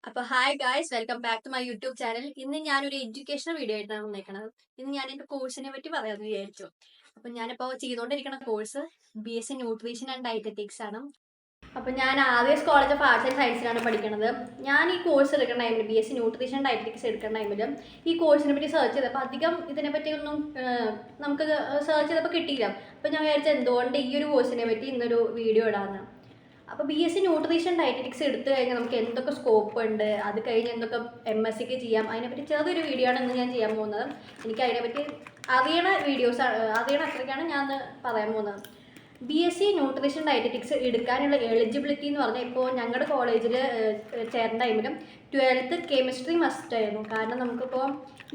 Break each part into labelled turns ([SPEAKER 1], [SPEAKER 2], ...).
[SPEAKER 1] അപ്പോൾ hi guys, welcome back to my YouTube channel. ഇന്ന് ഞാനൊരു എഡ്യൂക്കേഷണൽ വീഡിയോ ആയിട്ടാണ് വന്നേക്കണത്. ഇന്ന് ഞാൻ എൻ്റെ കോഴ്സിനെ പറ്റി പറയാമെന്ന് വിചാരിച്ചു. അപ്പം ഞാനിപ്പോൾ ചെയ്തുകൊണ്ടിരിക്കുന്ന course BSc nutrition and dietetics ആണ്. അപ്പം ഞാൻ ആവേസ് കോളേജ് ഓഫ് ആർട്സ് ആൻഡ് സയൻസിലാണ് പഠിക്കുന്നത്. ഞാൻ ഈ കോഴ്സ് എടുക്കുന്ന ടൈമിൽ BSc ന്യൂട്രീഷൻ ഡയറ്ററ്റിക്സ് എടുക്കുന്ന ടൈമിൽ ഈ കോഴ്സിനെ പറ്റി സെർച്ച് ചെയ്തപ്പോൾ അധികം ഇതിനെപ്പറ്റി ഒന്നും നമുക്ക് സെർച്ച് ചെയ്തപ്പോൾ കിട്ടിയില്ല. അപ്പോൾ ഞാൻ വിചാരിച്ചത് എന്തുകൊണ്ട് ഈ ഒരു കോഴ്സിനെ പറ്റി ഇന്നൊരു വീഡിയോ ഇടാമെന്ന്. അപ്പോൾ BSc ന്യൂട്രീഷൻ ഡയറ്ററ്റിക്സ് എടുത്തു കഴിഞ്ഞാൽ നമുക്ക് എന്തൊക്കെ സ്കോപ്പ് ഉണ്ട്, അത് കഴിഞ്ഞ് എന്തൊക്കെ MScക്ക് ചെയ്യാം, അതിനെപ്പറ്റി ചെറിയൊരു വീഡിയോ ആണ് ഇന്ന് ഞാൻ ചെയ്യാൻ പോകുന്നത്. എനിക്ക് അതിനെപ്പറ്റി അറിയണ അത്രയ്ക്കാണ് ഞാൻ പറയാൻ പോകുന്നത്. BSc ന്യൂട്രീഷൻ ഡയറ്ററ്റിക്സ് എടുക്കാനുള്ള എലിജിബിലിറ്റി എന്ന് പറഞ്ഞാൽ ഇപ്പോൾ ഞങ്ങളുടെ കോളേജിൽ ചേർന്ന ടൈമിലും 12th കെമിസ്ട്രി മസ്റ്റ് ആയിരുന്നു. കാരണം നമുക്കിപ്പോൾ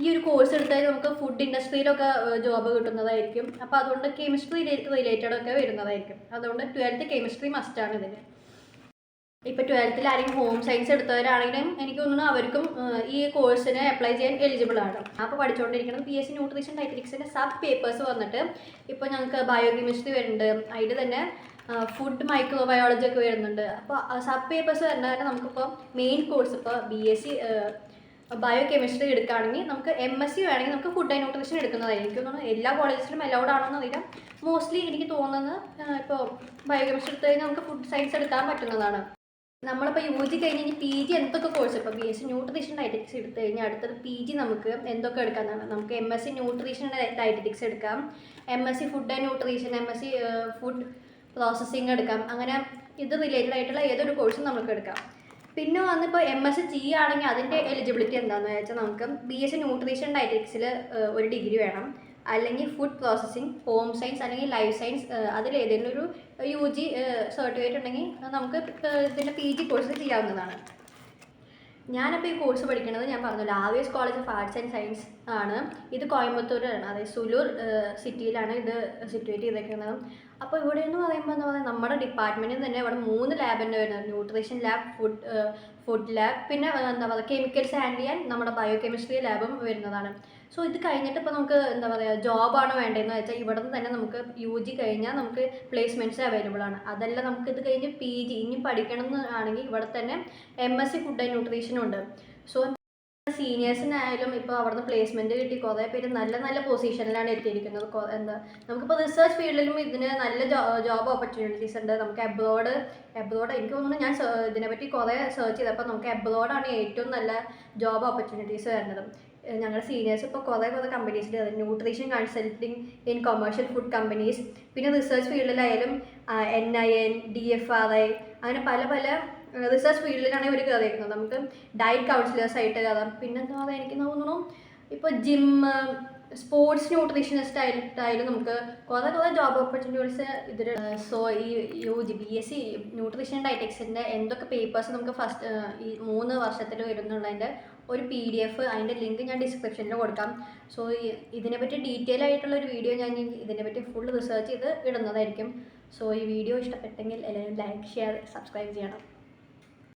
[SPEAKER 1] ഈ ഒരു കോഴ്സ് എടുത്താൽ നമുക്ക് ഫുഡ് ഇൻഡസ്ട്രിയിലൊക്കെ ജോബ് കിട്ടുന്നതായിരിക്കും. അപ്പോൾ അതുകൊണ്ട് കെമിസ്ട്രി റിലേറ്റഡ് ഒക്കെ വരുന്നതായിരിക്കും. അതുകൊണ്ട് 12th കെമിസ്ട്രി മസ്റ്റാണ് ഇതിന്. ഇപ്പോൾ 12th ആരെങ്കിലും ഹോം സയൻസ് എടുത്തവരാണെങ്കിലും എനിക്ക് തോന്നുന്നു അവർക്കും ഈ കോഴ്സിന് അപ്ലൈ ചെയ്യാൻ എലിജിബിൾ ആണ്. അപ്പോൾ പഠിച്ചുകൊണ്ടിരിക്കുന്നത് BSc ന്യൂട്രീഷൻ ഡയറ്ററ്റിക്സിൻ്റെ സബ് പേപ്പേഴ്സ് വന്നിട്ട് ഇപ്പോൾ ഞങ്ങൾക്ക് ബയോകെമിസ്ട്രി വരുന്നുണ്ട്, അതിൽ തന്നെ ഫുഡ് മൈക്രോബയോളജി ഒക്കെ വരുന്നുണ്ട്. അപ്പോൾ സബ് പേപ്പേഴ്സ് വരുന്നതന്നെ നമുക്കിപ്പോൾ മെയിൻ കോഴ്സ് ഇപ്പോൾ BSc ബയോകെമിസ്ട്രി എടുക്കുകയാണെങ്കിൽ നമുക്ക് MSc വേണമെങ്കിൽ നമുക്ക് ഫുഡ് ആൻഡ് ന്യൂട്രീഷൻ എടുക്കുന്നതായിരിക്കും. എനിക്ക് തോന്നുന്നു എല്ലാ കോളേജിലും അലൗഡ് ആണോ എന്നറിയില്ല. മോസ്റ്റ്ലി എനിക്ക് തോന്നുന്നത് ഇപ്പോൾ ബയോകെമിസ്ട്രി എടുത്തു കഴിഞ്ഞാൽ നമുക്ക് ഫുഡ് സയൻസ് എടുക്കാൻ പറ്റുന്നതാണ്. നമ്മളിപ്പോൾ UG കഴിഞ്ഞ് കഴിഞ്ഞ് PG എന്തൊക്കെ കോഴ്സ് ഇപ്പോൾ BSc ന്യൂട്രീഷൻ ഡയറ്ററ്റിക്സ് എടുത്തു കഴിഞ്ഞാൽ അടുത്തത് PG നമുക്ക് എന്തൊക്കെ എടുക്കാമെന്നാണ്. നമുക്ക് MSc ന്യൂട്രീഷൻ ഡയറ്ററ്റിക്സ് എടുക്കാം, MSc food and nutrition, MSc food processing എടുക്കാം. അങ്ങനെ ഇത് റിലേറ്റഡ് ആയിട്ടുള്ള ഏതൊരു കോഴ്സും നമുക്ക് എടുക്കാം. പിന്നെ വന്നിപ്പോൾ MSc ചെയ്യുകയാണെങ്കിൽ അതിൻ്റെ എലിജിബിലിറ്റി എന്താണെന്ന് വെച്ചാൽ നമുക്ക് BSc ന്യൂട്രീഷൻ ഡയറ്ററ്റിക്സിൽ ഒരു ഡിഗ്രി വേണം, അല്ലെങ്കിൽ ഫുഡ് പ്രോസസ്സിങ്, ഹോം സയൻസ് അല്ലെങ്കിൽ ലൈഫ് സയൻസ് അതിലേതെങ്കിലും ഒരു UG സർട്ടിഫിക്കറ്റ് ഉണ്ടെങ്കിൽ നമുക്ക് ഇതിൻ്റെ PG കോഴ്സ് ചെയ്യാവുന്നതാണ്. ഞാനപ്പോൾ ഈ കോഴ്സ് പഠിക്കുന്നത് ഞാൻ പറഞ്ഞല്ലോ ആവേസ് college of arts and science ആണ്. ഇത് കോയമ്പത്തൂരാണ്, അതായത് സുലൂർ സിറ്റിയിലാണ് ഇത് സിറ്റുവേറ്റ് ചെയ്തേക്കുന്നത്. അപ്പോൾ ഇവിടെ എന്ന് പറയുമ്പോൾ എന്താ പറയുക, നമ്മുടെ ഡിപ്പാർട്ട്മെൻറ്റിൽ തന്നെ ഇവിടെ 3 ലാബ് തന്നെ വരുന്നത്. ന്യൂട്രീഷൻ ലാബ്, ഫുഡ് ലാബ്, പിന്നെ എന്താ പറയുക കെമിക്കൽസ് ഹാൻഡിൽ ചെയ്യാൻ നമ്മുടെ ബയോകെമിസ്ട്രി ലാബും വരുന്നതാണ്. സോ ഇത് കഴിഞ്ഞിട്ട് ഇപ്പോൾ നമുക്ക് എന്താ പറയുക ജോബാണോ വേണ്ടതെന്ന് വെച്ചാൽ ഇവിടെ നിന്ന് തന്നെ നമുക്ക് UG കഴിഞ്ഞാൽ നമുക്ക് പ്ലേസ്മെൻറ്റ്സ് അവൈലബിൾ ആണ്. അതല്ല നമുക്ക് ഇത് കഴിഞ്ഞ് PG ഇനി പഠിക്കണം എന്നാണെങ്കിൽ ഇവിടെ തന്നെ MSc ഫുഡ് ആൻഡ് ന്യൂട്രീഷനും ഉണ്ട്. സോ സീനിയേഴ്സിനായാലും ഇപ്പോൾ അവിടുന്ന് പ്ലേസ്മെൻറ്റ് കിട്ടി കുറേ പേര് നല്ല നല്ല പൊസിഷനിലാണ് എത്തിയിരിക്കുന്നത്. എന്താ നമുക്കിപ്പോൾ റിസർച്ച് ഫീൽഡിലും ഇതിന് നല്ല ജോബ് ഓപ്പർച്യൂണിറ്റീസ് ഉണ്ട്. നമുക്ക് അബ്രോഡ് എനിക്ക് തോന്നുന്നു ഞാൻ ഇതിനെപ്പറ്റി കുറേ സെർച്ച് ചെയ്തപ്പോൾ നമുക്ക് അബ്രോഡാണ് ഏറ്റവും നല്ല ജോബ് ഓപ്പർച്യൂണിറ്റീസ് വരുന്നത്. ഞങ്ങളുടെ സീനിയേഴ്സ് ഇപ്പോൾ കുറേ കമ്പനീസിൽ nutrition consulting in commercial food companies, പിന്നെ റിസർച്ച് ഫീൽഡിലായാലും NIN, DFRI അങ്ങനെ പല റിസർച്ച് ഫീൽഡിലാണ് ഇവർ കയറിയിരിക്കുന്നത്. നമുക്ക് ഡയറ്റ് കൗൺസിലേഴ്സ് ആയിട്ട് കയറാം. പിന്നെന്താ പറയുക, എനിക്ക് തോന്നുന്നു ഇപ്പോൾ ജിമ്മ്, സ്പോർട്സ് ന്യൂട്രീഷനിസ്റ്റ് ആയാലും നമുക്ക് കുറേ ജോബ് ഓപ്പർച്യൂണിറ്റീസ് ഇതിൽ. സോ ഈ BSc ന്യൂട്രീഷൻ ഡയറ്ററ്റിക്സിൻ്റെ എന്തൊക്കെ പേപ്പേഴ്സ് നമുക്ക് ഫസ്റ്റ് ഈ 3 വർഷത്തിൽ വരുന്നുള്ളതിൻ്റെ ഒരു PDF, അതിൻ്റെ ലിങ്ക് ഞാൻ ഡിസ്ക്രിപ്ഷനിൽ കൊടുക്കാം. സോ ഇതിനെപ്പറ്റി ഡീറ്റെയിൽ ആയിട്ടുള്ളൊരു വീഡിയോ ഞാൻ ഇതിനെപ്പറ്റി ഫുൾ റിസർച്ച് ചെയ്ത് ഇടുന്നതായിരിക്കും. സോ ഈ വീഡിയോ ഇഷ്ടപ്പെട്ടെങ്കിൽ എല്ലാവരും ലൈക്ക്, ഷെയർ, സബ്സ്ക്രൈബ് ചെയ്യണം.